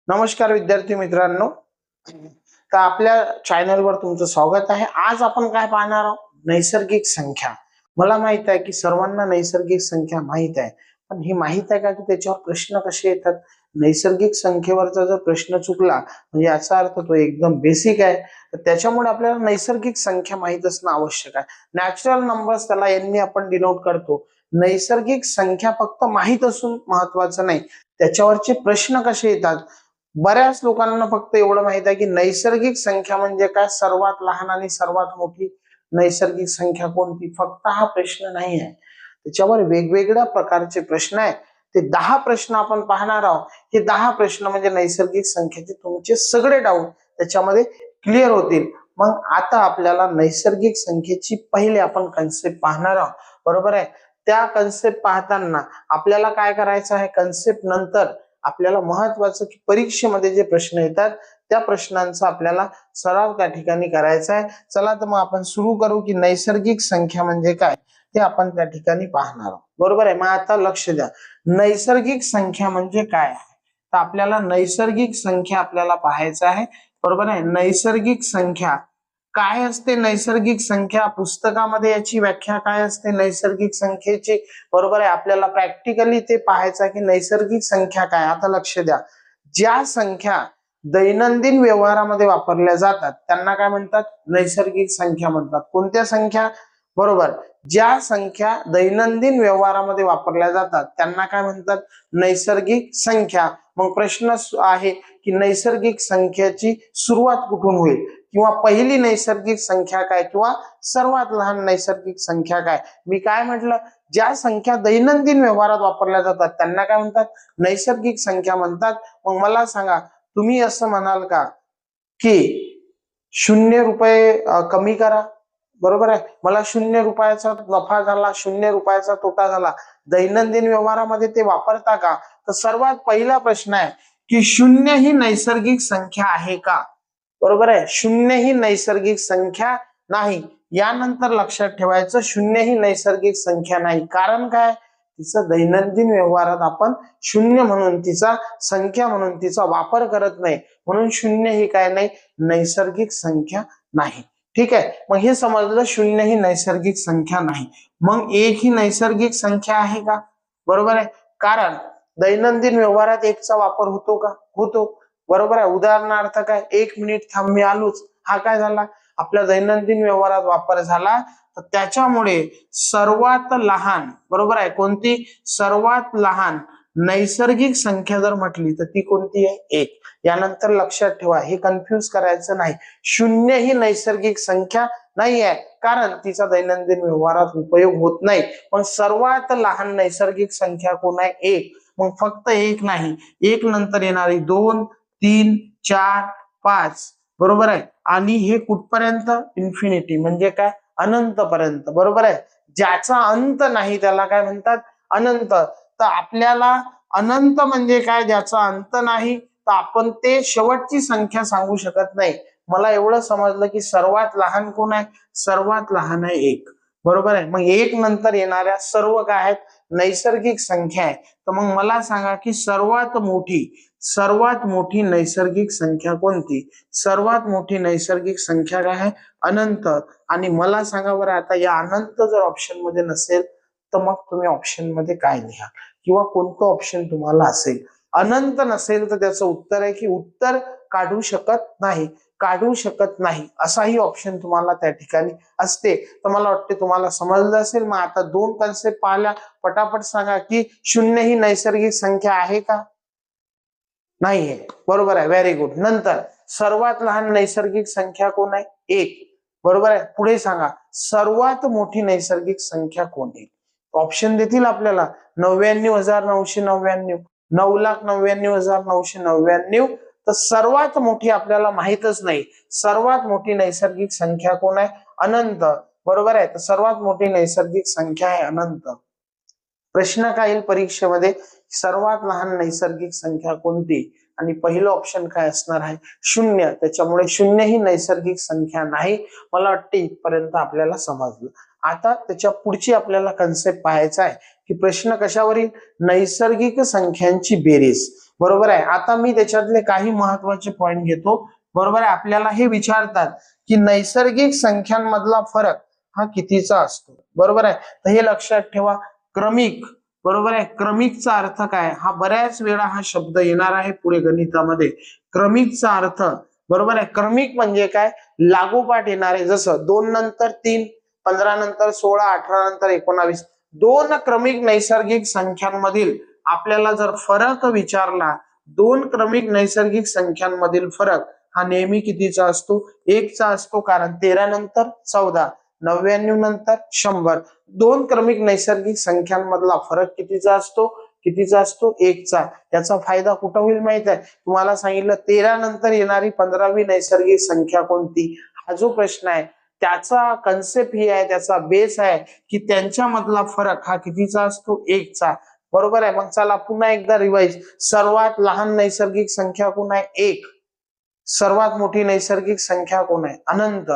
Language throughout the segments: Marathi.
नमस्कार विद्यार्थी मित्रांनो, तर आपल्या चॅनलवर तुमचं स्वागत आहे। आज आपण काय पाहणार आहोत? नैसर्गिक संख्या। मला माहित आहे की सर्वांना नैसर्गिक संख्या माहित आहे, पण ही माहित आहे का की त्याच्यावर प्रश्न कसे येतात? नैसर्गिक संख्येवरचा जर प्रश्न चुकला म्हणजे याचा अर्थ तो एकदम बेसिक आहे, तर त्याच्यामुळे आपल्याला नैसर्गिक संख्या माहित असणं आवश्यक आहे। नॅचरल नंबर्स त्याला यांनी आपण डिनोट करतो। नैसर्गिक संख्या फक्त माहित असून महत्वाचं नाही, त्याच्यावरचे प्रश्न कसे येतात। बऱ्याच लोकांना फक्त एवढं माहित आहे की नैसर्गिक संख्या म्हणजे काय, सर्वात लहान आणि सर्वात मोठी नैसर्गिक संख्या कोणती, फक्त हा प्रश्न नाही आहे। त्याच्यावर वेगवेगळ्या प्रकारचे प्रश्न आहेत। ते 10 प्रश्न आपण पाहणार आहोत। हे 10 प्रश्न म्हणजे नैसर्गिक संख्येचे तुमचे सगळे डाऊट त्याच्यामध्ये क्लिअर होतील। मग आता आपल्याला नैसर्गिक संख्येची पहिले आपण कन्सेप्ट पाहणार आहोत, बरोबर आहे। त्या कन्सेप्ट पाहताना आपल्याला काय करायचं आहे, कन्सेप्ट नंतर आपल्याला महत्वाचं की परीक्षेमध्ये जे प्रश्न येतात त्या प्रश्नांचा आपल्याला सराव त्या ठिकाणी करायचा आहे। चला तर मग आपण सुरू करू की नैसर्गिक संख्या म्हणजे काय ते आपण त्या ठिकाणी पाहणार आहोत, बरोबर आहे। मग आता लक्ष द्या, नैसर्गिक संख्या म्हणजे काय आहे। तर आपल्याला नैसर्गिक संख्या आपल्याला पाहायचं आहे, बरोबर आहे। नैसर्गिक संख्या काय असते, नैसर्गिक संख्या पुस्तकामध्ये याची व्याख्या काय असते नैसर्गिक संख्येची, बरोबर आहे। आपल्याला प्रॅक्टिकली ते पाहायचं आहे की नैसर्गिक संख्या काय। आता लक्ष द्या, ज्या संख्या दैनंदिन व्यवहारामध्ये वापरल्या जातात त्यांना काय म्हणतात, नैसर्गिक संख्या म्हणतात। कोणत्या संख्या, बरोबर, ज्या संख्या दैनंदिन व्यवहारामध्ये वापरल्या जातात त्यांना काय म्हणतात, नैसर्गिक संख्या। मग प्रश्न आहे की नैसर्गिक संख्येची सुरुवात कुठून होईल, किंवा पहिली नैसर्गिक संख्या काय, किंवा सर्वात लहान नैसर्गिक संख्या काय। मी काय म्हटलं, ज्या संख्या दैनंदिन व्यवहारात वापरल्या जातात त्यांना काय म्हणतात, नैसर्गिक संख्या म्हणतात। मग मला सांगा, तुम्ही असं म्हणाल का की 0 रुपये कमी करा, बरोबर आहे, मला 0 रुपयाचा नफा झाला, 0 रुपयाचा तोटा झाला, दैनंदिन व्यवहारामध्ये ते वापरता का। तर सर्वात पहिला प्रश्न आहे की 0 ही नैसर्गिक संख्या आहे का, बरोबर आहे। 0 ही नैसर्गिक संख्या नाही। यानंतर लक्षात ठेवायचं, 0 ही नैसर्गिक संख्या नाही, कारण काय, तिचं दैनंदिन व्यवहारात आपण 0 म्हणून तिचा संख्या म्हणून तिचा वापर करत नाही, म्हणून 0 ही काय नाही, नैसर्गिक संख्या नाही। ठीक आहे, मग हे समजलं, 0 ही नैसर्गिक संख्या नाही। मग 1 ही नैसर्गिक संख्या आहे का, बरोबर आहे, कारण दैनंदिन व्यवहारात 1 चा वापर होतो का, होतो, बरोबर आहे। उदाहरणार्थ काय, 1 मिनिट थांब मी आलोच, हा काय झाला, आपल्या दैनंदिन व्यवहारात वापर झाला। तर त्याच्यामुळे सर्वात लहान, बरोबर आहे, कोणती, सर्वात लहान नैसर्गिक संख्या जर म्हटली तर ती कोणती आहे, 1। यानंतर लक्षात ठेवा, हे कन्फ्यूज करायचं नाही, 0 ही नैसर्गिक संख्या नाही आहे, कारण तिचा दैनंदिन व्यवहारात उपयोग होत नाही। पण सर्वात लहान नैसर्गिक संख्या कोण आहे, 1। मग फक्त 1 नाही, 1 नंतर येणारी 2, 3, 4, 5, बरोबर आहे, आणि हे कुठपर्यंत, इन्फिनिटी म्हणजे काय, अनंत पर्यंत, बरोबर आहे। ज्याचा अंत नाही त्याला काय म्हणतात, अनंत। तर आपल्याला अनंत म्हणजे काय, ज्याचा अंत नाही, तर आपण ते शेवटची संख्या सांगू शकत नाही। मला एवढं समजलं की सर्वात लहान कोण आहे, सर्वात लहान आहे 1, बरोबर आहे। मग 1 नंतर येणाऱ्या सर्व काय आहेत, नैसर्गिक संख्या आहे। तर मग मला सांगा की सर्वात मोठी नैसर्गिक संख्या कोणती, सर्वात मोठी नैसर्गिक संख्या काय आहे, अनंत। आणि मला सांगा बरं, आता या अनंत जर ऑप्शन मध्ये नसेल तर मग तुम्ही ऑप्शन मध्ये काय लिहा, किंवा कोणतं ऑप्शन तुम्हाला असेल। अनंत नसेल तर त्याचं उत्तर आहे की उत्तर काढू शकत नाही असाही ऑप्शन तुम्हाला त्या ठिकाणी असते। तर मला वाटते तुम्हाला समजलं असेल। मग आता 2 कन्सेप्ट पाहिल्या, पटापट सांगा की 0 ही नैसर्गिक संख्या आहे का, नाही आहे, बरोबर आहे, व्हेरी गुड। नंतर सर्वात लहान नैसर्गिक संख्या कोण आहे, 1, बरोबर आहे। पुढे सांगा, सर्वात मोठी नैसर्गिक संख्या कोण आहे। ऑप्शन देतील आपल्याला, 99,999, 9,99,999, तर सर्वात मोठी आपल्याला माहितच नाही। सर्वात मोठी नैसर्गिक संख्या कोण आहे, अनंत, बरोबर आहे। तर सर्वात मोठी नैसर्गिक संख्या आहे अनंत। प्रश्न काय येईल परीक्षेमध्ये, सर्वात लहान नैसर्गिक संख्या कोणती, आणि पहिलं ऑप्शन काय असणार आहे, 0। त्याच्यामुळे 0 ही नैसर्गिक संख्या नाही। मला वाटते इथपर्यंत आपल्याला समजलं। आता त्याच्या पुढची आपल्याला कन्सेप्ट पाहायचा आहे की प्रश्न कशावरील, नैसर्गिक संख्यांची बेरीज, बरोबर आहे. आता मी त्याच्यातले काही महत्वाचे पॉइंट घेतो. बरोबर आहे. आपल्याला हे विचारतात की नैसर्गिक संख्यांमधला फरक हा कितीचा असतो. बरोबर आहे. तर हे लक्षात ठेवा. क्रमिक, बरोबर आहे. क्रमिकचा अर्थ काय, हा बऱ्याच वेळा हा शब्द येणार आहे पुढे गणितामध्ये. क्रमिकचा अर्थ, बरोबर आहे. क्रमिक म्हणजे काय, लागोपाठ येणारे. जसं 2 नंतर 3, 15 नंतर 16, 18 नंतर 19. दोन क्रमिक नैसर्गिक संख्यांमधील आपल्याला जर फरक विचारला, दोन क्रमिक नैसर्गिक संख्यांमधील फरक हा नेहमी कितीचा असतो, 1 चा असतो. कारण 13 नंतर 14, 99 नंतर 100. दोन क्रमिक नैसर्गिक संख्यांमधला फरक कितीचा असतो, 1 चा. याचा फायदा कुठं होईल माहित आहे, तुम्हाला सांगितलं 13 नंतर येणारी 15वी नैसर्गिक संख्या कोणती, हा जो प्रश्न आहे त्याचा कन्सेप्ट ही आहे, त्याचा बेस आहे की त्यांच्यामधला फरक हा कितीचा असतो, 1 चा. बरोबर आहे. मग चला पुन्हा एकदा रिवाइज. सर्वात लहान नैसर्गिक संख्या कोण आहे, 1. सर्वात मोठी नैसर्गिक संख्या कोण आहे, अनंत.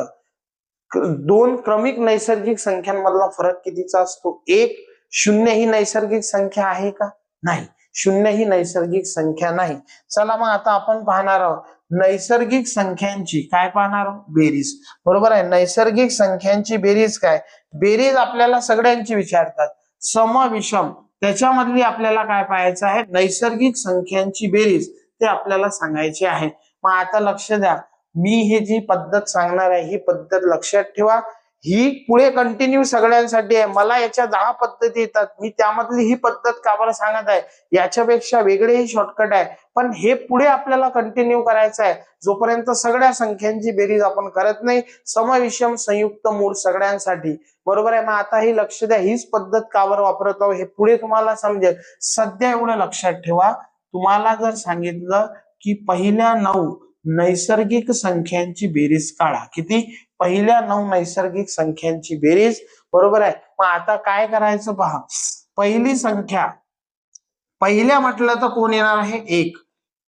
दोन क्रमिक नैसर्गिक संख्यांमधला फरक कितीचा असतो, 1. शून्य ही नैसर्गिक संख्या आहे का, नाही. शून्य ही नैसर्गिक संख्या नाही. चला मग आता आपण पाहणार आहोत नैसर्गिक संख्यांची काय पाहणार आहोत, बेरीज. बरोबर आहे. नैसर्गिक संख्यांची बेरीज काय, बेरीज आपल्याला सगळ्यांची विचारतात, सम विषम, त्याच्यामधली आपल्याला काय पाहायचं आहे, नैसर्गिक संख्यांची बेरीज, ते आपल्याला सांगायची आहे. मग आता लक्ष द्या, मी हे जी पद्धत सांगणार आहे ही पद्धत लक्षात ठेवा. ही पुढे कंटिन्यू सगळ्यांसाठी आहे. मला याच्या 10 पद्धती येतात, मी त्यामधली ही पद्धत का बरं सांगत आहे, याच्यापेक्षा वेगळेही शॉर्टकट आहे, पण हे पुढे आपल्याला कंटिन्यू करायचं आहे जोपर्यंत सगळ्या संख्यांची बेरीज आपण करत नाही. सम विषम संयुक्त मूळ सगळ्यांसाठी. बरोबर आहे. मग आता ही लक्ष द्या, हीच पद्धत का बरं वापरत आहोत हे पुढे तुम्हाला समजेल. सध्या एवढं लक्षात ठेवा, तुम्हाला जर सांगितलं की पहिल्या 9 नैसर्गिक संख्यांची बेरीज काढा, किती, पहिल्या 9 नैसर्गिक संख्यांची बेरीज. बरोबर आहे. मग आता काय करायचं पहा, पहिली संख्या, पहिल्या म्हटलं तर कोण येणार आहे, 1.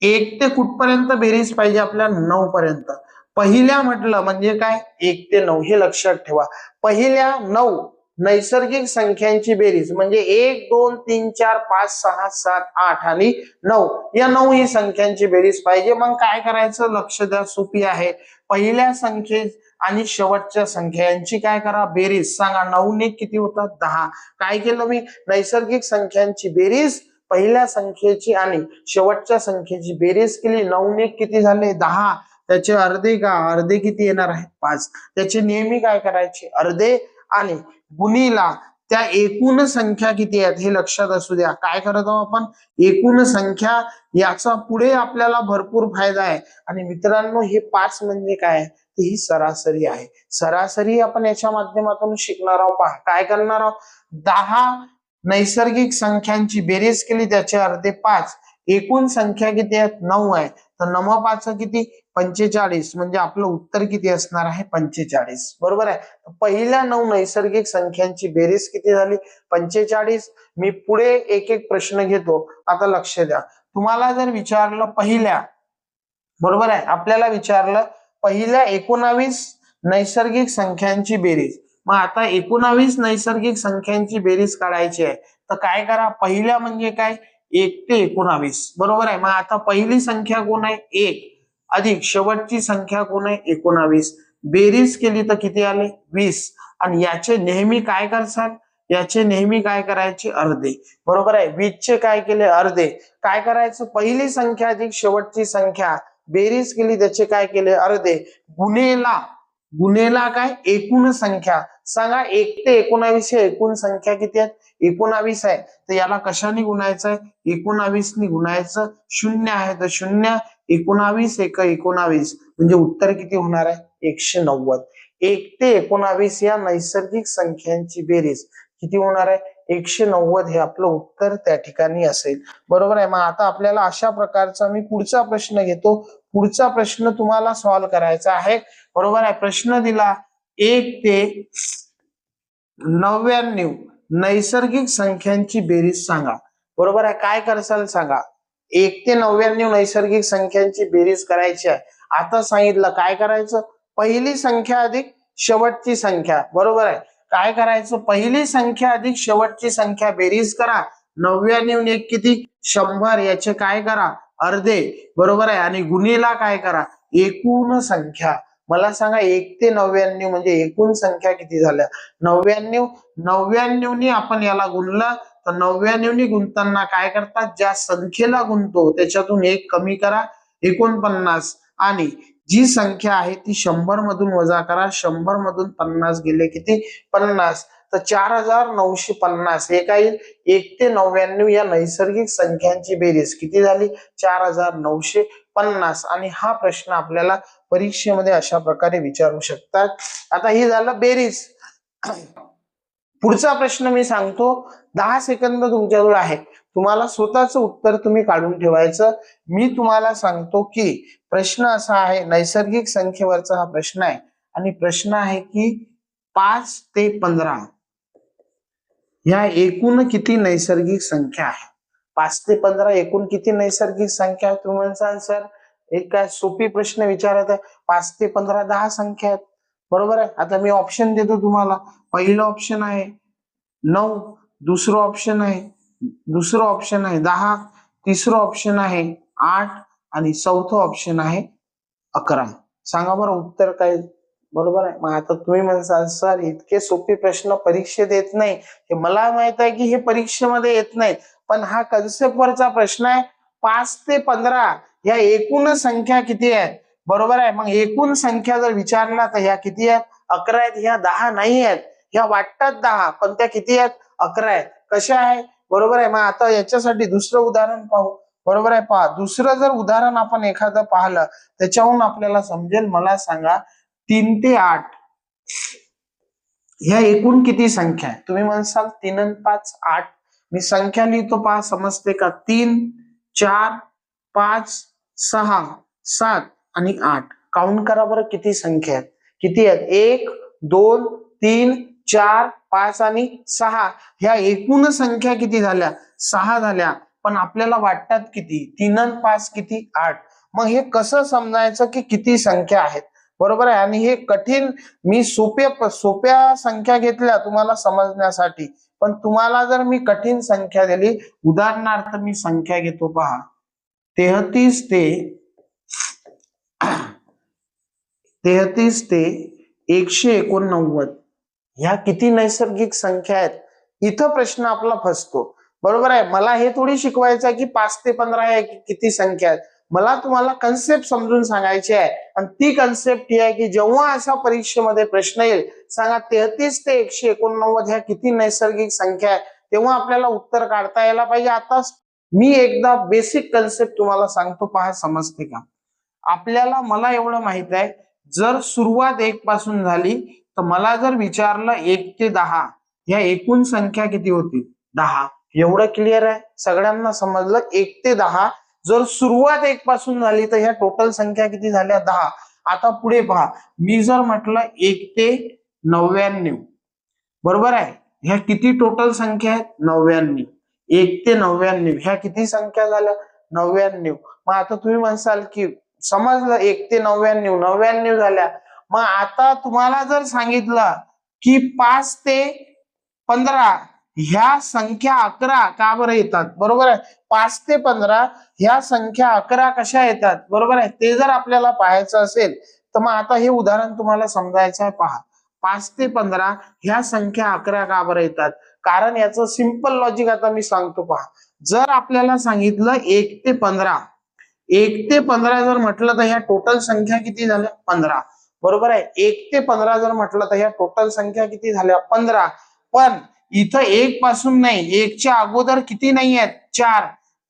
1 ते कुठपर्यंत बेरीज पाहिजे आपल्याला, 9 पर्यंत. पहिल्या म्हटलं म्हणजे काय, 1 ते 9, हे लक्षात ठेवा. पहिल्या 9 नैसर्गिक संख्यांची बेरीज म्हणजे 1, 2, 3, 4, 5, 6, 7, 8 आणि 9, या 9 ही संख्यांची बेरीज पाहिजे. मग काय करायचं, लक्ष द्या, सोपी आहे. पहिल्या संख्ये आणि शेवटच्या संख्या यांची काय करा, बेरीज सांगा. 9 ने किती होतात, 10. काय केलं मी, नैसर्गिक संख्यांची बेरीज, पहिल्या संख्येची आणि शेवटच्या संख्येची बेरीज केली. 9 ने किती झाले, 10. त्याचे अर्धे का, अर्धे किती येणार आहे, 5. त्याचे नेहमी काय करायचे, अर्धे, आणि गुणीला त्या एकूण संख्या किती आहेत हे लक्षात असू द्या. काय करत आहोत आपण, एकूण संख्या. याचा पुढे आपल्याला भरपूर फायदा आहे. आणि मित्रांनो, हे 5 म्हणजे काय, ही सरासरी आहे. सरासरी आपण याच्या माध्यमातून शिकणार आहोत. पहा काय करणार आहोत, 10 नैसर्गिक संख्यांची बेरीज केली, त्याचे अर्धे 5. एकूण संख्या किती आहेत, 9 आहे. तर 9 5 किती, 45. म्हणजे आपलं उत्तर किती असणार आहे, 45. बरोबर आहे. पहिल्या 9 नैसर्गिक संख्यांची बेरीज किती झाली, 45. मी पुढे एक एक प्रश्न घेतो. आता लक्ष द्या, तुम्हाला जर विचारलं पहिल्या, बरोबर आहे, आपल्याला विचारलं पहिल्या 19 नैसर्गिक संख्यांची बेरीज. मग आता 19 नैसर्गिक संख्यांची बेरीज काढायची आहे. तर काय करा, पहिल्या म्हणजे काय, 1 ते 19. बरोबर आहे. मग आता पहिली संख्या कोण आहे, 1, अधिक शेवटची संख्या कोण आहे, 19. बेरीज केली तर किती आले, 20. आणि याचे नेहमी काय करसाल, याचे नेहमी काय करायचे, अर्धे. बरोबर आहे. 20 चे काय केले, अर्धे. काय करायचं, पहिली संख्या अधिक शेवटची संख्या बेरीज केली, त्याचे काय केले, अर्धे. गुणेला, गुणेला काय, एकूण संख्या सांगा. 1 ते 19 हे एकूण संख्या किती आहेत, 19 आहे. तर याला कशाने गुणायचं आहे, 19 ने गुणायचं. 0 आहे तर 0, 19 1 19, म्हणजे उत्तर किती होणार आहे, 190. 1 ते 19 या नैसर्गिक संख्यांची बेरीज किती होणार आहे, 190. हे आपलं उत्तर त्या ठिकाणी असेल. बरोबर आहे. मग आता आपल्याला अशा प्रकारचा मी पुढचा प्रश्न घेतो. पुढचा प्रश्न तुम्हाला सॉल्व्ह करायचा आहे. बरोबर आहे. प्रश्न दिला, 1 ते 99 नैसर्गिक संख्यांची बेरीज सांगा. बरोबर आहे. काय करसाल सांगा, 1 ते 99 नैसर्गिक संख्यांची बेरीज करायची आहे. आता सांगितलं काय करायचं, पहिली संख्या अधिक शेवटची संख्या. बरोबर आहे. काय करायचं, पहिली संख्या अधिक शेवटची संख्या बेरीज करा. 99 ने किती, 100. याचे काय करा, अर्धे, बरोबर आहे. आणि गुणीला काय करा, एकूण संख्या. मला सांगा 1 ते 99 म्हणजे एकूण संख्या किती झाल्या, 99. 99 आपण याला गुणलं तर 99 गुणताना काय करतात, ज्या संख्येला गुणतो त्याच्यातून एक कमी करा, 49. आणि जी संख्या आहे ती 100 मधून वजा करा, 100 मधून 50 गेले किती, 50. तर 4950 हे काय येईल, 1 ते 99 या नैसर्गिक संख्यांची बेरीज किती झाली, 4950. आणि हा प्रश्न आपल्याला परीक्षेमध्ये अशा प्रकारे विचारू शकतात. आता हे झालं बेरीज. पुढचा प्रश्न मी सांगतो, 10 सेकंद तुमच्याजवळ आहे, तुम्हाला स्वतःचं उत्तर तुम्ही काढून ठेवायचं. मी तुम्हाला सांगतो की प्रश्न असा आहे, नैसर्गिक संख्येवरचा हा प्रश्न आहे. आणि प्रश्न आहे की 5 ते 15 ह्या एकूण किती नैसर्गिक संख्या आहे. 5 ते 15 एकूण किती नैसर्गिक संख्या आहे. तुम्ही म्हणसाल सर एक काय सोपी प्रश्न विचारत आहे, 5 ते 15 10 संख्या आहेत, बरोबर आहे. आता मी ऑप्शन देतो तुम्हाला. पहिलं ऑप्शन आहे 9, दुसरं ऑप्शन आहे 10, तिसरं ऑप्शन आहे 8 आणि चौथं ऑप्शन आहे 11. सांगा बरं उत्तर काय, बरोबर आहे. मग आता तुम्ही म्हणसाल सर इतके सोपे प्रश्न परीक्षेत येत नाही, हे मला माहित आहे की हे परीक्षेमध्ये येत नाही, पण हा कन्सेप्ट वरचा प्रश्न आहे. 5 ते 15 ह्या एकूण संख्या किती आहेत, बरोबर आहे. मग एकूण संख्या जर विचारला तर ह्या किती आहेत, 11 आहेत. ह्या 10 नाही आहेत, ह्या वाटतात 10 पण त्या किती आहेत, 11 आहेत. कशा आहे, बरोबर आहे. मग आता याच्यासाठी दुसरं उदाहरण पाहू, बरोबर आहे. पहा दुसरं जर उदाहरण आपण एखादं पाहिलं त्याच्याहून आपल्याला समजेल. मला सांगा 3 ते 8 ह्या एकूण किती संख्या आहे. तुम्ही म्हणसाल 3 आणि 5 8. मी संख्या लिहितो, पहा समजते का. 3 4 5 6 7 आणि 8. काउंट करा बरं किती संख्या आहेत, किती आहेत, 1 2 3 4 5 आणि 6. ह्या एकूण संख्या किती झाल्या, 6 झाल्या. पण आपल्याला वाटतात किती, 3 आणि 5 किती, 8. मग हे कसं समजायचं की किती संख्या आहेत, बरोबर आहे. आणि हे कठीण, मी सोप्या संख्या घेतल्या तुम्हाला समजण्यासाठी, पण तुम्हाला जर मी कठीण संख्या दिली, उदाहरणार्थ मी संख्या घेतो, पहा 33 ते 189 ह्या किती नैसर्गिक संख्या आहेत. इथं प्रश्न आपला फसतो, बरोबर आहे. मला हे थोडी शिकवायचं आहे की 5 ते 15 ह्या किती संख्या आहेत. मला तुम्हाला कन्सेप्ट समजून सांगायची आहे. आणि ती कन्सेप्ट ही आहे की जेव्हा अशा परीक्षेमध्ये प्रश्न येईल, सांगा 33 ते 189 ह्या किती नैसर्गिक संख्या आहे, तेव्हा आपल्याला उत्तर काढता यायला पाहिजे. आता मी एकदा बेसिक कन्सेप्ट तुम्हाला सांगतो, पहा समजते का. आपल्याला, मला एवढं माहित आहे, जर सुरुवात 1 पासून झाली तर मला जर विचारलं 1 ते 10 ह्या एकूण संख्या किती होती, 10. एवढं क्लिअर आहे, सगळ्यांना समजलं. 1 ते 10 जर सुरुवात 1 पासून झाली तर ह्या टोटल संख्या किती झाल्या, 10. आता पुढे पहा, मी जर म्हटलं 1 ते 99, बरोबर आहे. ह्या किती टोटल संख्या आहेत, 99. 1 ते 99 ह्या किती संख्या झाल्या, 99. मग आता तुम्ही म्हणसाल की समजलं 1 ते 99 99 झाल्या. मग आता तुम्हाला जर सांगितलं की 5 ते 15 ह्या संख्या 11 का बरं येतात, बरोबर आहे. 5 ते 15 ह्या संख्या 11 कशा येतात, बरोबर आहे. ते जर आपल्याला पाहायचं असेल तर मग आता हे उदाहरण तुम्हाला समजायचं आहे. पहा 5 ते 15 ह्या संख्या 11 का बरं येतात, कारण याचं सिंपल लॉजिक आता मी सांगतो. पहा, जर आपल्याला सांगितलं 1 ते 15 जर म्हटलं तर ह्या टोटल संख्या किती झाल्या, 15, बरोबर आहे. 1 ते 15 जर म्हटलं तर ह्या टोटल संख्या किती झाल्या, 15. पण इथं 1 पासून नाही, 1 च्या अगोदर किती नाही आहेत,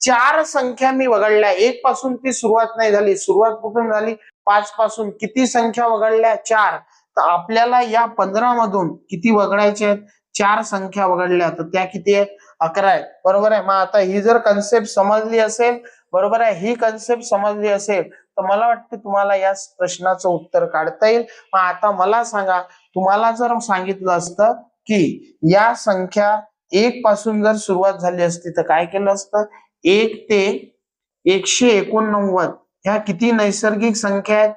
4 संख्या मी वगळल्या. 1 पासून ती सुरुवात नाही झाली, सुरुवात कुठून झाली, 5 पासून. किती संख्या वगळल्या, 4. तर आपल्याला या 15 मधून किती वगळायचे आहेत, 4 संख्या वगळल्या, तर त्या किती आहेत, 11 आहेत, बरोबर आहे. मग आता ही जर कन्सेप्ट समजली असेल, बरोबर आहे, ही कन्सेप्ट समजली असेल तर मला वाटतं तुम्हाला या प्रश्नाचं उत्तर काढता येईल. मग आता मला सांगा, तुम्हाला जर सांगितलं असतं की या संख्या 1 पासून जर सुरुवात झाली असती तर काय केलं असतं, 1 ते 189 ह्या किती नैसर्गिक संख्या आहेत.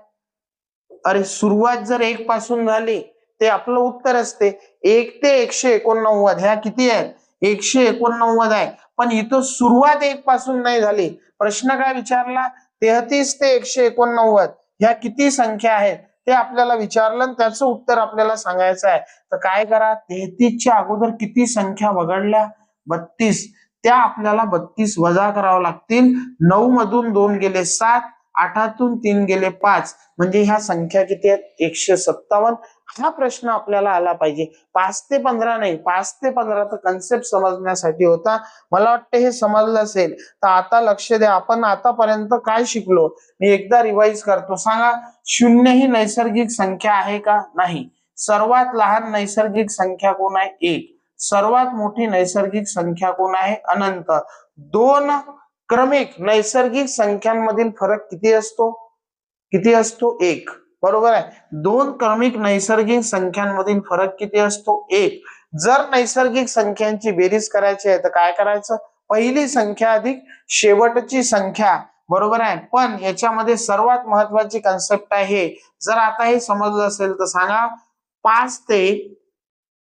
अरे सुरुवात जर 1 पासून झाली ते आपलं उत्तर असते. 1 ते 189 ह्या किती आहेत, 189 आहे. पण इथं सुरुवात 1 पासून नाही झाली प्रश्न काय विचारला, 33 ते 189 ह्या किती संख्या आहेत ते आपल्याला विचारलं आणि त्याचं उत्तर आपल्याला सांगायचं आहे. तर काय करा, 33च्या अगोदर किती संख्या वगळल्या, 32, त्या आपल्याला 32 वजा करावं लागतील. 9 मधून 2 गेले 7, 8तून 3 गेले 5, म्हणजे ह्या संख्या किती आहेत, 157. हा प्रश्न आपल्याला आला पाहिजे. 5 ते 15 नाही, 5 ते 15 तर कन्सेप्ट समजण्यासाठी होता. मला वाटतं हे समजलं असेल. तर आता लक्ष द्या, आपण आतापर्यंत काय शिकलो मी एकदा रिवाइज करतो. सांगा, 0 ही नैसर्गिक संख्या आहे का, नाही. सर्वात लहान नैसर्गिक संख्या कोण आहे, 1. सर्वात मोठी नैसर्गिक संख्या कोण आहे, अनंत. 2 क्रमिक नैसर्गिक संख्यांमधील फरक किती असतो, 1. बरोबर आहे. 2 क्रमिक नैसर्गिक संख्यांमधील फरक किती असतो, 1. जर नैसर्गिक संख्यांची बेरीज करायची आहे तर काय करायचं, पहिली संख्या अधिक शेवटची संख्या. बरोबर आहे. पण याच्यामध्ये सर्वात महत्वाची कन्सेप्ट आहे, जर आता हे समजलं असेल तर सांगा, 5 ते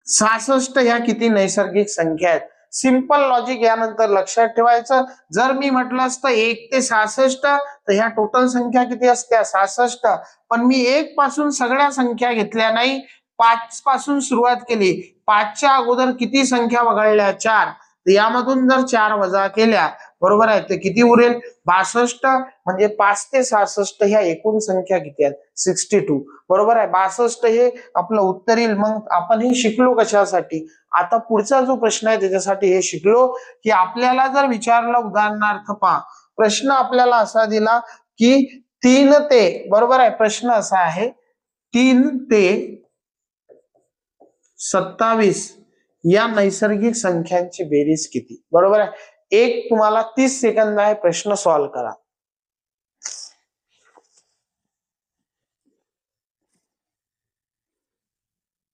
66 ह्या किती नैसर्गिक संख्या आहेत. सिंपल लॉजिक यानंतर लक्षात ठेवायचं. जर मी म्हटलं असतं 1 ते 66 तर ह्या टोटल संख्या किती असत्या, 66. पण मी 1 पासून सगळ्या संख्या घेतल्या नाही, 5 पासून सुरुवात केली. 5च्या अगोदर किती संख्या वगळल्या, 4. यामधून जर 4 वजा केल्या, बरोबर आहे, तर किती उरेल, 62. म्हणजे 5 ते 66 ह्या एकूण संख्या किती आहेत, 62. बरोबर आहे. 62 हे आपलं उत्तर येईल. मग आपण हे शिकलो कशासाठी, आता पुढचा जो प्रश्न आहे त्याच्यासाठी हे शिकलो, की आपल्याला जर विचारलं, उदाहरणार्थ पहा, प्रश्न आपल्याला असा दिला की 3 ते, बरोबर आहे, प्रश्न असा आहे 3 ते 27 या नैसर्गिक संख्यांची बेरीज किती. बरोबर आहे. एक तुम्हाला 30 सेकंद आहे, प्रश्न सॉल्व्ह करा.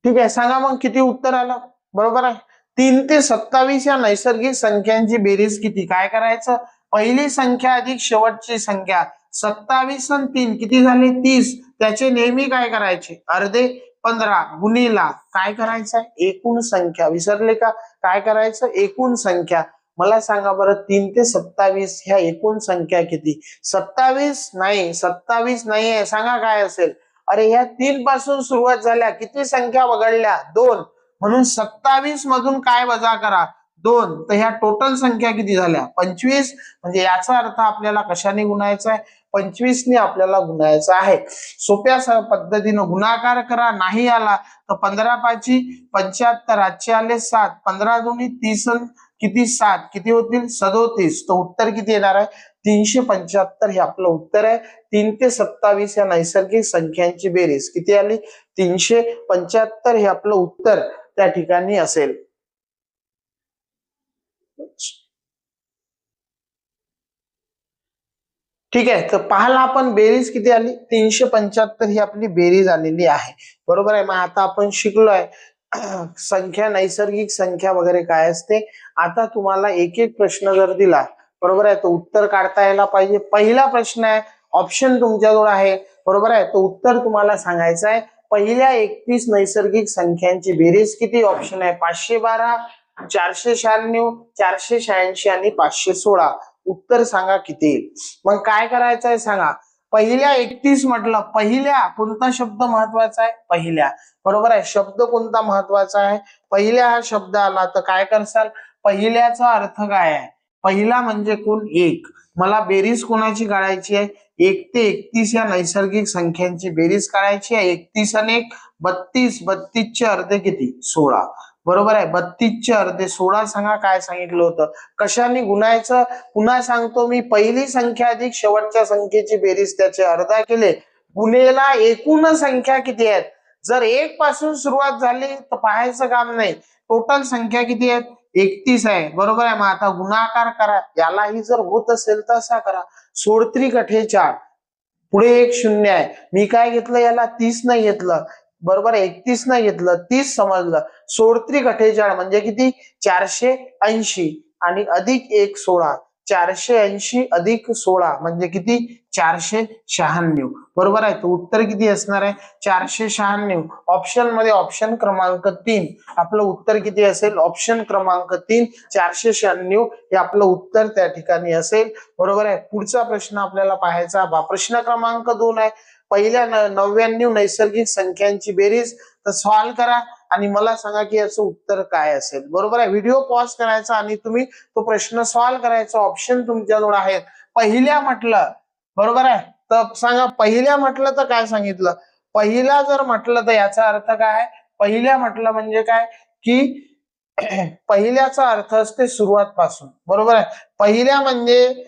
ठीक आहे, सांगा मग किती उत्तर आलं. बरोबर आहे. 3 ते 27 या नैसर्गिक संख्यांची बेरीज किती. काय करायचं, पहिली संख्या अधिक शेवटची संख्या, 27 आणि 3 किती झाले, 30. त्याचे नेहमी काय करायचे, अर्धे. 15 गुणीला काय करायचं, एकूण संख्या. विसरले का, काय करायचं, एकूण संख्या. मला सांगा बरं, 3 ते 27 ह्या एकूण संख्या किती. 27 नाही, 27 नाहीये, सांगा काय असेल. अरे ह्या 3 पासून सुरुवात झाल्या, किती संख्या वगळल्या, 2. म्हणून 27 मधून काय वजा करा, 2. तर ह्या टोटल संख्या किती झाल्या, 25. म्हणजे याचा अर्थ आपल्याला कशाने गुणायचा आहे, 25 ने आपल्याला गुणायचा आहे. सोप्या पद्धतीने गुणाकार करा, नाही आला तर 15 पाची 75, आजचे आले 7, 15 दुनी 30, किती 7, किती होतील 37. तर उत्तर किती येणार आहे, 375 हे आपलं उत्तर आहे. 3 ते 27 या नैसर्गिक संख्यांची बेरीज किती आली, 375 हे आपलं उत्तर त्या ठिकाणी असेल. ठीक आहे, तर पाहायला आपण बेरीज किती आली, 375 ही आपली बेरीज आलेली आहे. बरोबर आहे. मग आता आपण शिकलोय संख्या, नैसर्गिक संख्या वगैरे काय असते. आता तुम्हाला एक एक प्रश्न जर दिला, बरोबर आहे, तो उत्तर काढता यायला पाहिजे. पहिला प्रश्न आहे, ऑप्शन तुमच्याजवळ आहे, बरोबर आहे, तो उत्तर तुम्हाला सांगायचं आहे. पहिल्या 31 नैसर्गिक संख्यांची बेरीज किती. ऑप्शन आहे 512, 496, 486 आणि 516. उत्तर सांगा किती. मग काय करायचं आहे सांगा, पहिल्या 31 म्हटलं, पहिल्या कोणता शब्द महत्वाचा आहे, पहिल्या. बरोबर आहे. शब्द कोणता महत्वाचा आहे, पहिल्या हा शब्द आला तर काय करसाल, पहिल्याचा अर्थ काय आहे, पहिला म्हणजे कोण, एक. मला बेरीज कोणाची काढायची आहे, 1 ते 31 या नैसर्गिक संख्यांची बेरीज काढायची आहे. 31 आणि 1 32, 32 चे अर्धे किती, 16. बरोबर आहे. 32 चे अर्धे 16. सांगा काय सांगितलं होतं, कशाने गुणायचं. पुन्हा सांगतो मी, पहिली संख्या अधिक शेवटच्या संख्येची बेरीज त्याचे अर्धा केले, गुणेला एकूण संख्या किती आहेत. जर 1 पासून सुरुवात झाली तर पाहायचं काम नाही, टोटल संख्या किती आहेत, 31 आहे. बरोबर आहे. मग आता गुणाकार करा, यालाही जर होत असेल तर असा करा, 16 48, पुढे एक शून्य आहे. मी काय घेतलं, याला 30 नाही घेतलं, बरोबर, 31 नाही घेतलं, 30 समजलं. 16 48 म्हणजे किती, 480 आणि अधिक 1 16. 480 अधिक 16 म्हणजे किती 496. बरोबर आहे. तर उत्तर किती असणार आहे 496. ऑप्शन मध्ये ऑप्शन क्रमांक 3 आपलं उत्तर किती असेल ऑप्शन क्रमांक 3 496 हे आपलं उत्तर त्या ठिकाणी असेल. बरोबर आहे. पुढचा प्रश्न आपल्याला पाहायचा प्रश्न क्रमांक 2 आहे. पहिल्या 99 नैसर्गिक संख्यांची बेरीज. तर सॉल्व्ह करा आणि मला सांगा की याचं उत्तर काय असेल. बरोबर आहे. व्हिडिओ पॉज करायचा आणि तुम्ही तो प्रश्न सॉल्व्ह करायचा. ऑप्शन तुमच्याजवळ आहेत. पहिल्या म्हटलं बरोबर आहे तर सांगा पहिल्या म्हटलं तर काय सांगितलं. पहिला जर म्हटलं तर याचा अर्थ काय पहिल्या म्हटलं म्हणजे काय की पहिल्याचा अर्थ असते सुरुवात पासून. बरोबर आहे. पहिल्या म्हणजे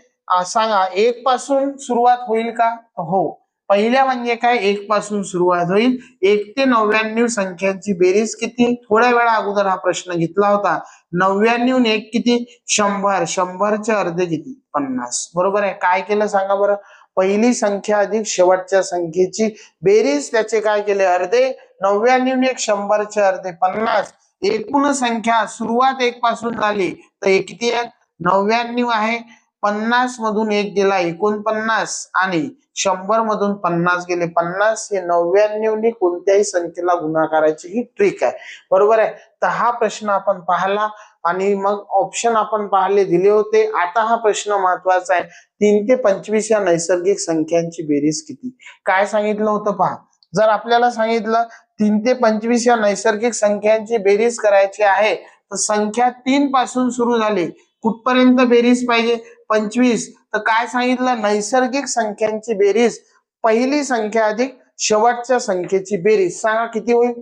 सांगा 1 पासून सुरुवात होईल का हो. पहिल्या म्हणजे काय 1 पासून सुरुवात होईल. 1 ते 99 संख्यांची बेरीज किती. थोड्या वेळा अगोदर हा प्रश्न घेतला होता. 99 ने 1 किती 100. 100चे अर्धे किती 50. बरोबर आहे. काय केलं सांगा बरं. पहिली संख्या अधिक शेवटच्या संख्येची बेरीज त्याचे काय केले अर्धे. 99 ने 100चे अर्धे 50. एकूण संख्या सुरुवात 1 पासून झाली तर हे किती आहे 99 आहे. 50 मधून 1 गेला 49 आणि 100 मधून 50 गेले 50. हे 99 ने कोणत्याही संख्येला गुणाकाराची ही ट्रिक आहे. बरोबर आहे. तर हा प्रश्न आपण पाहिला आणि मग ऑप्शन आपण पाहिले दिले होते. आता हा प्रश्न महत्वाचा आहे. 3 ते 25 या नैसर्गिक संख्यांची बेरीज किती. काय सांगितलं होतं पहा. जर आपल्याला सांगितलं 3 ते 25 या नैसर्गिक संख्यांची बेरीज करायची आहे तर संख्या 3 पासून सुरू झाली कुठपर्यंत बेरीज पाहिजे 25. तर काय सांगितलं नैसर्गिक संख्यांची बेरीज पहिली संख्या अधिक शेवटच्या संख्येची बेरीज सांगा किती होईल.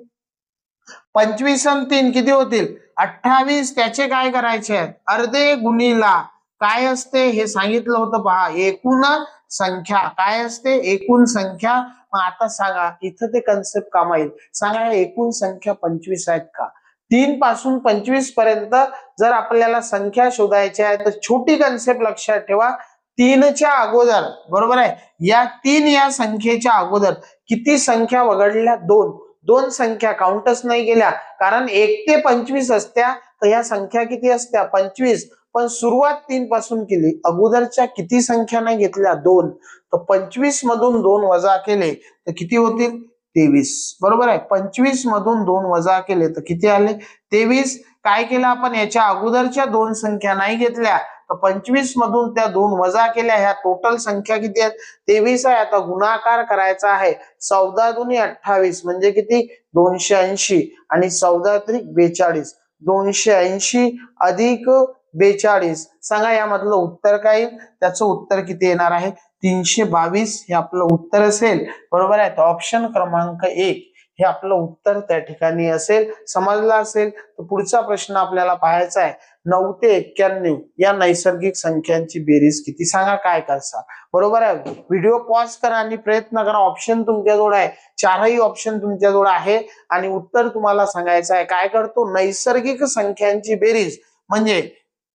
25 आणि 3 किती होतील 28. त्याचे काय करायचे आहेत अर्धे गुणीला काय असते हे सांगितलं होतं पहा. एकूण संख्या काय असते एकूण संख्या. मग आता सांगा इथं ते कन्सेप्ट कामा येईल. सांगा एकूण संख्या 25 आहेत का. 3 पासून 25 पर्यंत जर आपल्याला संख्या शोधायच्या आहे तर छोटी कन्सेप्ट लक्षात ठेवा. 3च्या अगोदर बरोबर आहे या 3 या संख्येच्या अगोदर किती संख्या वगळल्या 2. 2 संख्या काउंटच नाही गेल्या कारण 1 ते 25 असत्या तर या संख्या किती असत्या 25. पण सुरुवात 3 पासून केली अगोदरच्या किती संख्या नाही घेतल्या 2. तर 25 मधून 2 वजा केले तर किती होतील 23. बरोबर आहे. 25 मधून 2 वजा केले तर किती आले 23. काय केलं आपण याच्या अगोदरच्या 2 संख्या नाही घेतल्या तर 25 मधून त्या 2 वजा केल्या. ह्या टोटल संख्या किती आहेत 23 आहे. आता गुणाकार करायचा आहे 14 दुनी 28 म्हणजे किती 280 आणि 14 त्रिक 42. 280 अधिक 42 सांगा यामधलं उत्तर काय येईल. त्याचं उत्तर किती येणार आहे 322 हे आपलं उत्तर असेल. बरोबर आहे. तर ऑप्शन क्रमांक 1 हे आपलं उत्तर त्या ठिकाणी असेल. समजलं असेल तर पुढचा प्रश्न आपल्याला पाहायचा आहे. 9 ते 91 या नैसर्गिक संख्यांची बेरीज किती सांगा काय करसा. बरोबर आहे. व्हिडिओ पॉज करा आणि प्रयत्न करा. ऑप्शन तुमच्याजवळ आहे. चारही ऑप्शन तुमच्याजवळ आहे आणि उत्तर तुम्हाला सांगायचं आहे. काय करतो नैसर्गिक संख्यांची बेरीज म्हणजे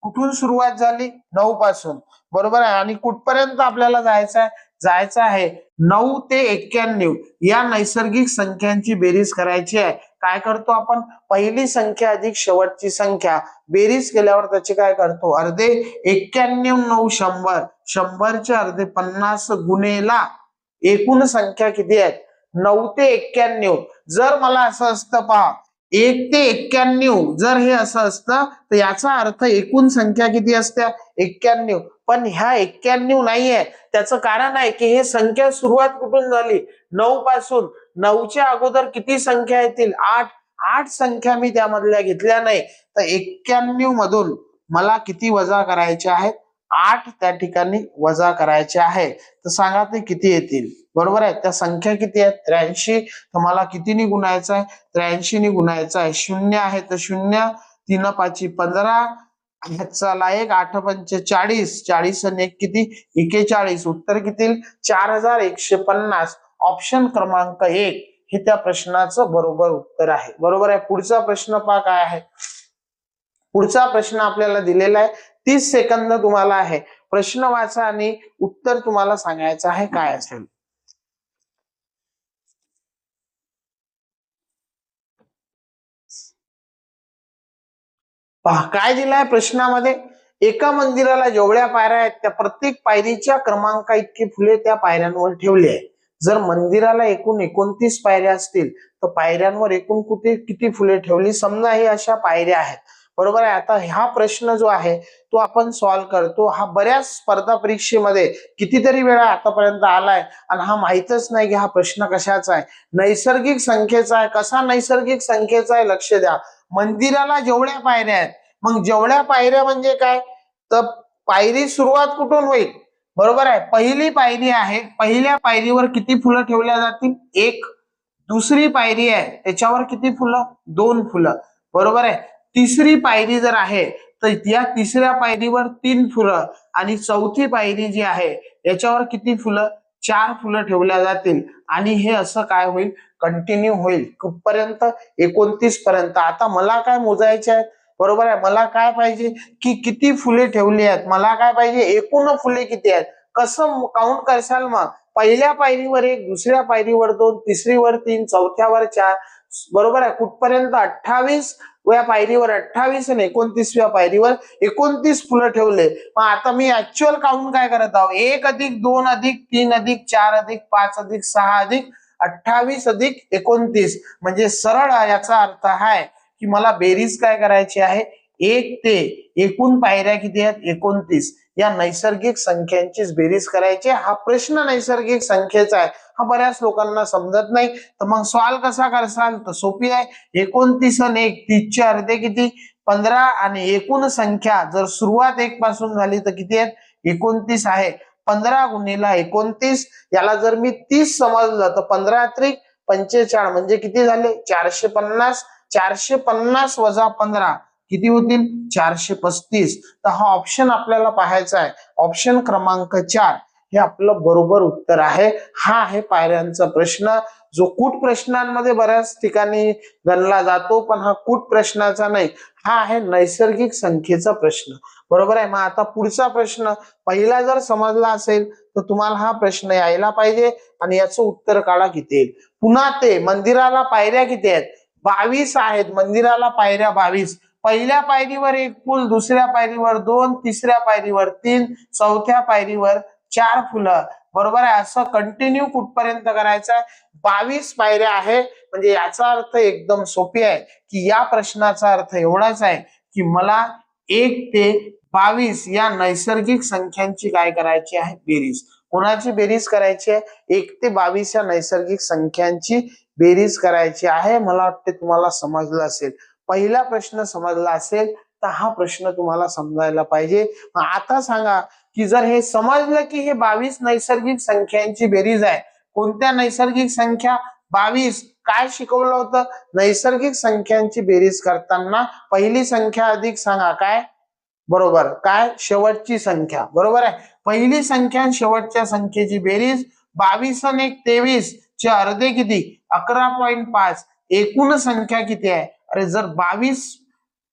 कुठून सुरुवात झाली 9 पासून. बरोबर आहे. आणि कुठपर्यंत आपल्याला जायचं आहे 9 ते 91 या नैसर्गिक संख्यांची बेरीज करायची आहे. काय करतो आपण पहिली संख्या अधिक शेवटची संख्या बेरीज केल्यावर त्याचे काय करतो अर्धे. 91 9 100. 100चे अर्धे 50 गुणेला एकूण संख्या किती आहेत 9 ते 91. जर मला असं असतं पहा 1 ते 91 जर हे असं असतं तर याचा अर्थ एकूण संख्या किती असत्या 91. पण ह्या 91 नाहीये. त्याचं कारण आहे की हे संख्या सुरुवात कुठून झाली 9 पासून. 9च्या अगोदर किती संख्या येतील 8. 8 संख्या मी त्यामधल्या घेतल्या नाही तर 91 मधून मला किती वजा करायचे आहेत 8 त्या ठिकाणी वजा करायचे आहे. तर सांगा ते किती येतील. बरोबर आहे. त्या संख्या किती आहेत 83. तर मला कितीने गुणायचं आहे 83 ने गुणायचं आहे. 0 आहे तर 0 3 5 15 चला 1 8 5 40. 40 आणि 1 किती 41. उत्तर किती 4150. ऑप्शन क्रमांक 1 हे त्या प्रश्नाचं बरोबर उत्तर आहे. बरोबर आहे. पुढचा प्रश्न पहा काय आहे. पुढचा प्रश्न आपल्याला दिलेला आहे 30 सेकंद तुम्हाला आहे. प्रश्न वाचा आणि उत्तर तुम्हाला सांगायचं आहे काय असेल. पहा काय दिलाय प्रश्नामध्ये एका मंदिराला जेवढ्या पायऱ्या आहेत त्या प्रत्येक पायरीच्या क्रमांका इतकी फुले त्या पायऱ्यांवर ठेवली आहे. जर मंदिराला एकूण 29 पायऱ्या असतील तर पायऱ्यांवर एकूण किती फुले ठेवली, समजा हे अशा पायऱ्या आहेत. बरोबर आहे. आता हा प्रश्न जो आहे तो आपण सॉल्व्ह करतो. हा बऱ्याच स्पर्धा परीक्षेमध्ये कितीतरी वेळा आतापर्यंत आलाय आणि हा माहितच नाही की हा प्रश्न कशाचा आहे. नैसर्गिक संख्येचा आहे. कसा नैसर्गिक संख्येचा आहे लक्ष द्या. मंदिराला जेवढ्या पायऱ्या आहेत, मग जेवढ्या पायऱ्या म्हणजे काय, तर पायरी सुरुवात कुठून होईल, बरोबर आहे. पहिली पायरी आहे, पहिल्या पायरीवर किती फुलं ठेवल्या जातील, 1. दुसरी पायरी आहे त्याच्यावर किती फुलं, 2 फुलं, बरोबर आहे. तिसरी पायरी जर आहे तर या तिसऱ्या पायरीवर 3 फुलं आणि चौथी पायरी जी आहे याच्यावर किती फुलं, 4 फुलं ठेवल्या जातील आणि हे असं काय होईल, कंटिन्यू होईल कुठपर्यंत, 29 पर्यंत. आता मला काय मोजायचे आहेत, बरोबर आहे. मला काय पाहिजे की किती फुले ठेवली आहेत, मला काय पाहिजे एकूण फुले किती आहेत. कसं काउंट करशाल मग, पहिल्या पायरीवर 1, दुसऱ्या पायरीवर 2, तिसरीवर 3, चौथ्यावर 4, बरोबर आहे. कुठपर्यंत 28 व्या पायरीवर 28 आणि 29व्या पायरीवर 29 फुलं ठेवले. मग आता मी ऍक्च्युअल काउंट काय करत आहोत, 1 अधिक 2 अधिक 3 अधिक 4 अधिक 5 अधिक 6 अधिक 28 अधिक 29, म्हणजे सरळ याचा अर्थ आहे की मला बेरीज काय करायची आहे, 1 ते एकूण पायऱ्या किती आहेत 29 या नैसर्गिक संख्यांचीच बेरीज करायची. हा प्रश्न नैसर्गिक संख्येचा आहे, हा बऱ्याच लोकांना समजत नाही. तर मग सॉल्व कसा करसाल, तर सोपी आहे. 29 आणि 1, 30 चे अर्धे किती, 15 आणि एकूण संख्या जर सुरुवात 1 पासून झाली तर किती आहेत, 29 आहे. 15 गुणिले 29, याला जर मी 30 समजलं तर 15 त्रिक 45 म्हणजे किती झाले, 450. 450 वजा 15 किती होतील, 435. तर हा ऑप्शन आपल्याला पाहायचा आहे, ऑप्शन क्रमांक 4 हे आपलं बरोबर उत्तर आहे. हा आहे पायऱ्यांचा प्रश्न, जो कूट प्रश्नांमध्ये बऱ्याच ठिकाणी गणला जातो, पण हा कूट प्रश्नाचा नाही, हा आहे नैसर्गिक संख्येचा प्रश्न, बरोबर आहे. मग आता पुढचा प्रश्न पहिला जर समजला असेल तर तुम्हाला हा प्रश्न यायला पाहिजे आणि याचं उत्तर काढा किती येईल. पुन्हा ते मंदिराला पायऱ्या किती आहेत, 22 आहेत. मंदिराला पायऱ्या 22. पहिल्या पायरीवर 1 फुल, दुसऱ्या पायरीवर 2, तिसऱ्या पायरीवर 3, चौथ्या पायरीवर 4 फुलं, बरोबर आहे. असं कंटिन्यू कुठपर्यंत करायचं आहे, 22 पायऱ्या आहे. म्हणजे याचा अर्थ एकदम सोपी आहे की या प्रश्नाचा अर्थ एवढाच आहे की मला 1 ते 22 या नैसर्गिक संख्यांची काय करायची आहे, बेरीज. कोणाची बेरीज करायची आहे, 1 ते 22 या नैसर्गिक संख्यांची बेरीज करायची आहे. मला वाटते तुम्हाला समजलं असेल. पहिला प्रश्न समजला असेल तर हा प्रश्न तुम्हाला समजायला पाहिजे. आता सांगा की जर हे समजलं की हे 22 नैसर्गिक संख्यांची बेरीज आहे, कोणत्या नैसर्गिक संख्या, 22. काय शिकवलं होतं, नैसर्गिक संख्यांची बेरीज करताना पहिली संख्या अधिक सांगा काय, बरोबर, काय शेवटची संख्या, बरोबर आहे. पहिली संख्या शेवटच्या संख्येची बेरीज 22 आणि 1 23 चे अर्धे किती, 11.5. एकूण संख्या किती आहे, अरे जर 22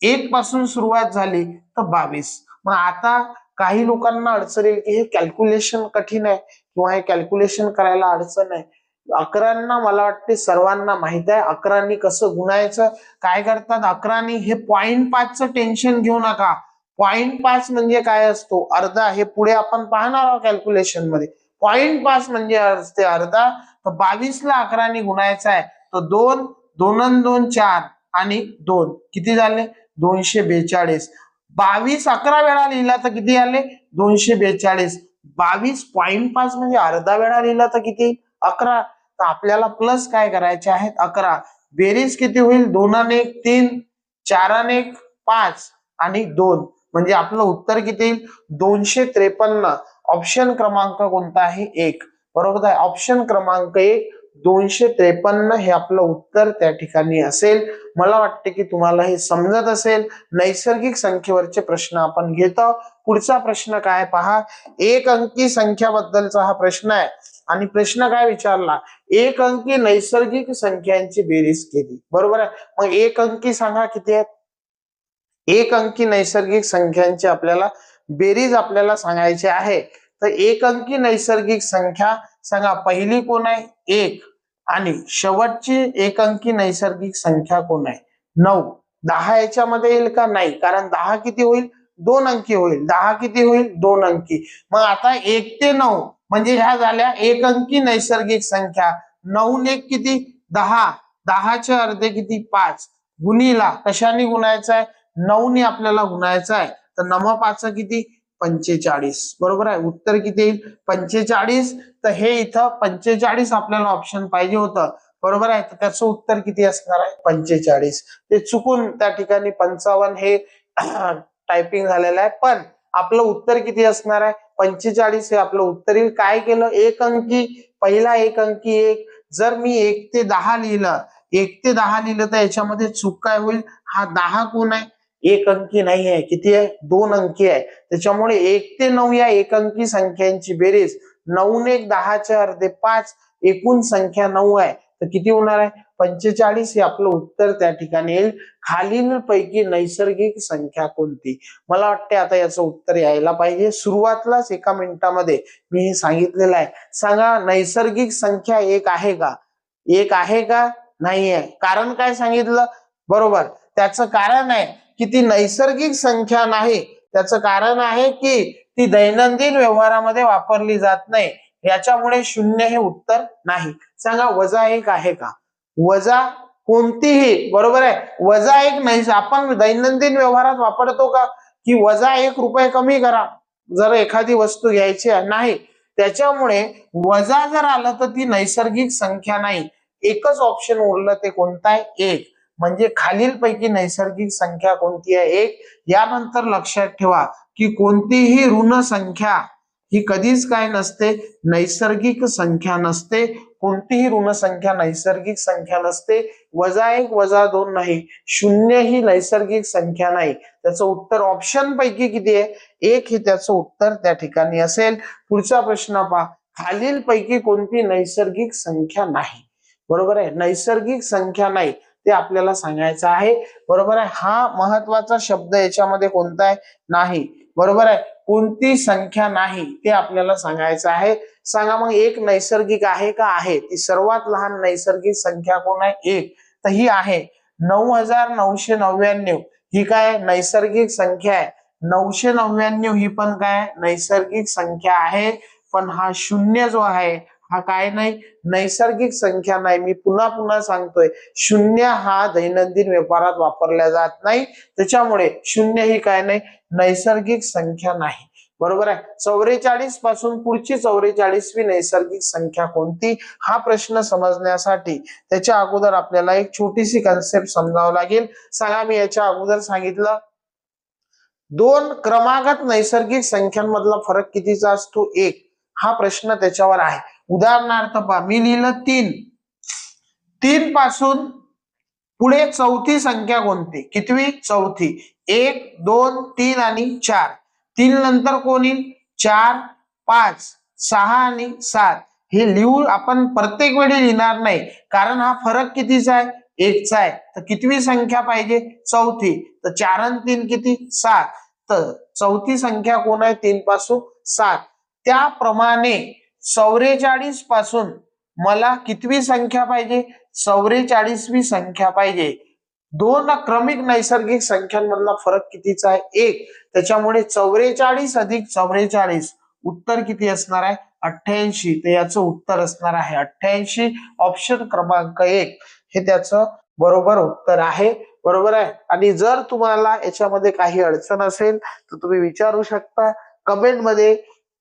1 पासून सुरुवात झाली तर 22. मग आता काही लोकांना अडचण येईल की हे कॅल्क्युलेशन कठीण आहे किंवा हे कॅल्क्युलेशन करायला अडचण आहे. 11 मला वाटते सर्वांना माहित आहे 11 कसं गुणायचं. काय करतात 11 हे 0.5चं टेन्शन घेऊ नका. 0.5 म्हणजे काय असतो, अर्धा. हे पुढे आपण पाहणार आहोत कॅल्क्युलेशन मध्ये. 0.5 म्हणजे असते अर्धा. तर 22 ला 11 गुणायचा आहे, तर 2 2 2 4 आणि 2 किती झाले, 242. 22 11 वेळा लिहिला तर किती आले, 242. 22.5 म्हणजे अर्धा वेळा लिहिला तर किती, 11. तर आपल्याला प्लस काय करायचे आहेत, 11. बेरीज किती होईल, 2 आणि 1 3, 4 आणि 1 5 आणि 2, म्हणजे आपलं उत्तर किती येईल, 253. ऑप्शन क्रमांक कोणता आहे, 1, बरोबर आहे. ऑप्शन क्रमांक 1 253 हे आपलं उत्तर त्या ठिकाणी असेल. मला वाटते की तुम्हाला हे समजत असेल. नैसर्गिक संख्येवरचे प्रश्न आपण घेतो. पुढचा प्रश्न काय पहा, एक अंकी संख्याबद्दलचा हा प्रश्न आहे आणि प्रश्न काय विचारला, एक अंकी नैसर्गिक संख्यांची बेरीज केली, बरोबर आहे. मग एक अंकी सांगा किती आहेत, एक अंकी नैसर्गिक संख्यांची आपल्याला बेरीज आपल्याला सांगायची आहे. तर एक अंकी नैसर्गिक संख्या सांगा, पहिली कोण आहे 1 आणि शेवटची एक अंकी नैसर्गिक संख्या कोण आहे 9. 10 याच्यामध्ये येईल का, नाही, कारण 10 किती होईल दोन अंकी होईल. 10 किती होईल? दोन अंकी. मग आता 1 ते 9 म्हणजे ह्या झाल्या एक अंकी नैसर्गिक संख्या. 9 ने किती? 10. 10चे अर्धे किती? 5. गुणीला कशाने गुणायचं आहे? 9 ने आपल्याला गुणायचं आहे. तर 9 5 किती? 45. बरोबर आहे. उत्तर किती येईल? 45. तर हे इथं 45 आपल्याला ऑप्शन पाहिजे होतं. बरोबर आहे. तर त्याचं उत्तर किती असणार आहे? 45. ते चुकून त्या ठिकाणी 55 हे टायपिंग झालेलं आहे. पण आपलं उत्तर किती असणार आहे? 45 हे आपलं उत्तर येईल. काय केलं? एक अंकी, पहिला एक अंकी 1. जर मी 1 ते 10 लिहिलं, 1 ते 10 लिहिलं तर याच्यामध्ये चूक काय होईल? हा 10 कोण आहे? एक अंकी नाही आहे. किती आहे? दोन अंकी आहे. त्याच्यामुळे 1 ते 9 या एक अंकी संख्यांची बेरीज 9 ने 10चे अर्धे 5, एकूण संख्या 9 आहे. तर किती होणार आहे? 45 हे आपलं उत्तर त्या ठिकाणी येईल. खालील पैकी नैसर्गिक संख्या कोणती? मला वाटते आता याचं उत्तर यायला पाहिजे. सुरुवातलाच एका मिनिटामध्ये मी हे सांगितलेलं आहे. सांगा, नैसर्गिक संख्या एक आहे का? एक आहे का? नाही आहे. कारण काय सांगितलं? बरोबर, त्याचं कारण आहे की ती नैसर्गिक संख्या नाही. त्याचं कारण आहे की ती दैनंदिन व्यवहारामध्ये वापरली जात नाही. याच्यामुळे शून्य हे उत्तर नाही. सांगा, वजा एक आहे का? वजा कोणतीही, बरोबर आहे, वजा एक नाही. आपण दैनंदिन व्यवहारात वापरतो का की वजा 1 रुपये कमी करा जर एखादी वस्तू घ्यायची आहे? नाही. त्याच्यामुळे वजा जर आलं तर ती नैसर्गिक संख्या नाही. एकच ऑप्शन उरलं, ते कोणतं आहे? एक. म्हणजे खालीलपैकी नैसर्गिक संख्या कोणती आहे? एक. यानंतर लक्षात ठेवा की कोणतीही ऋण संख्या ही कधीच काय नसते? नैसर्गिक संख्या नसते. कोणतीही ऋण संख्या नैसर्गिक संख्या नसते. वजा 1 वजा 2 नाही. शून्य ही नैसर्गिक संख्या नाही. त्याचं उत्तर ऑप्शन पैकी किती आहे? एक हे त्याचं उत्तर त्या ठिकाणी असेल. पुढचा प्रश्न पहा. खालील पैकी कोणती नैसर्गिक संख्या नाही? बरोबर आहे, नैसर्गिक संख्या नाही ते आपल्याला सांगायचं आहे. बरोबर आहे. हा महत्वाचा शब्द याच्यामध्ये कोणता आहे? नाही. बरोबर आहे. कोणती संख्या नाही ते आपल्याला सांगायचं आहे. सांगा मग, एक नैसर्गिक आहे का? आहे. ती सर्वात लहान नैसर्गिक संख्या कोण आहे? एक. तर ही आहे 9999. ही काय? नैसर्गिक संख्या आहे. 999 ही पण काय? नैसर्गिक संख्या आहे. पण हा शून्य जो आहे हा काय नाही? नैसर्गिक संख्या नाही. मी पुन्हा पुन्हा सांगतोय, शून्य हा दैनंदिन व्यवहारात वापरला जात नाही. त्याच्यामुळे शून्य ही काय नाही? नैसर्गिक संख्या नाही. बरोबर आहे. 44 पासून पुढची 44वी नैसर्गिक संख्या कोणती? हा प्रश्न समजण्यासाठी त्याच्या अगोदर आपल्याला एक छोटीशी कन्सेप्ट समजावं लागेल. सांगा, मी याच्या अगोदर सांगितलं दोन क्रमागत नैसर्गिक संख्यांमधला फरक कितीचा असतो? एक. हा प्रश्न त्याच्यावर आहे. उदाहरणार्थ पहा, मी लिहिलं 3. 3 पासून पुढे चौथी संख्या कोणती? कितवी? चौथी. 1 2 3 आणि 4. 3 नंतर कोण येईल? 4 5 6 आणि 7. हे लिहू आपण प्रत्येक वेळी लिहिणार नाही, कारण हा फरक कितीचा आहे? एकचा आहे. तर कितवी संख्या पाहिजे? चौथी. तर 4 आणि 3 किती? 7. तर चौथी संख्या कोण आहे? 3 पासून 7. त्याप्रमाणे 44 पासून मला कितवी संख्या पाहिजे? 44वी संख्या पाहिजे. दोन क्रमिक नैसर्गिक संख्यांमधला फरक कितीचा आहे? एक. त्याच्यामुळे 44 अधिक 44 उत्तर किती असणार आहे? 88. तर याचं उत्तर असणार आहे 88. ऑप्शन क्रमांक 1 हे त्याचं बरोबर उत्तर आहे. बरोबर आहे. आणि जर तुम्हाला याच्यामध्ये काही अडचण असेल तर तुम्ही विचारू शकता, कमेंट मध्ये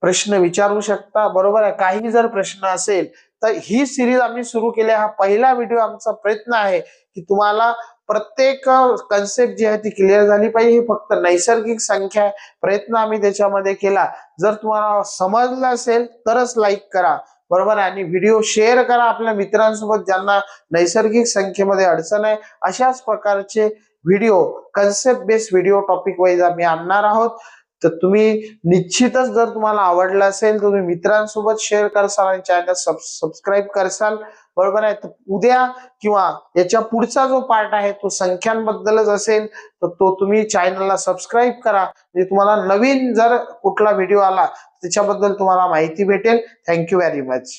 प्रश्न विचारू शकता. बरोबर आहे. काही जर प्रश्न असेल तर ही सिरीज आम्ही सुरू केली. हा पहिला व्हिडिओ. आमचा प्रयत्न आहे की तुम्हाला प्रत्येक कन्सेप्ट जी आहे ती क्लिअर झाली पाहिजे. ही फक्त नैसर्गिक संख्या प्रयत्न आम्ही त्याच्यामध्ये केला. जर तुम्हाला समजलं असेल तरच लाईक करा. बरोबर आहे. आणि व्हिडिओ शेअर करा आपल्या मित्रांसोबत ज्यांना नैसर्गिक संख्येमध्ये अडचण आहे. अशाच प्रकारचे video, concept based video topic wise आम्ही आणणार आहोत. तर तुम्ही निश्चितच, जर तुम्हाला आवडलं असेल तर तुम्ही मित्रांसोबत शेअर करसाल आणि चॅनल सबस्क्राईब करसाल. बरोबर आहे. तर उद्या किंवा याच्या पुढचा जो पार्ट आहे तो संख्यांबद्दलच असेल. तर तो तुम्ही चॅनलला सबस्क्राईब करा, म्हणजे तुम्हाला नवीन जर कुठला व्हिडिओ आला त्याच्याबद्दल तुम्हाला माहिती भेटेल. Thank you very much.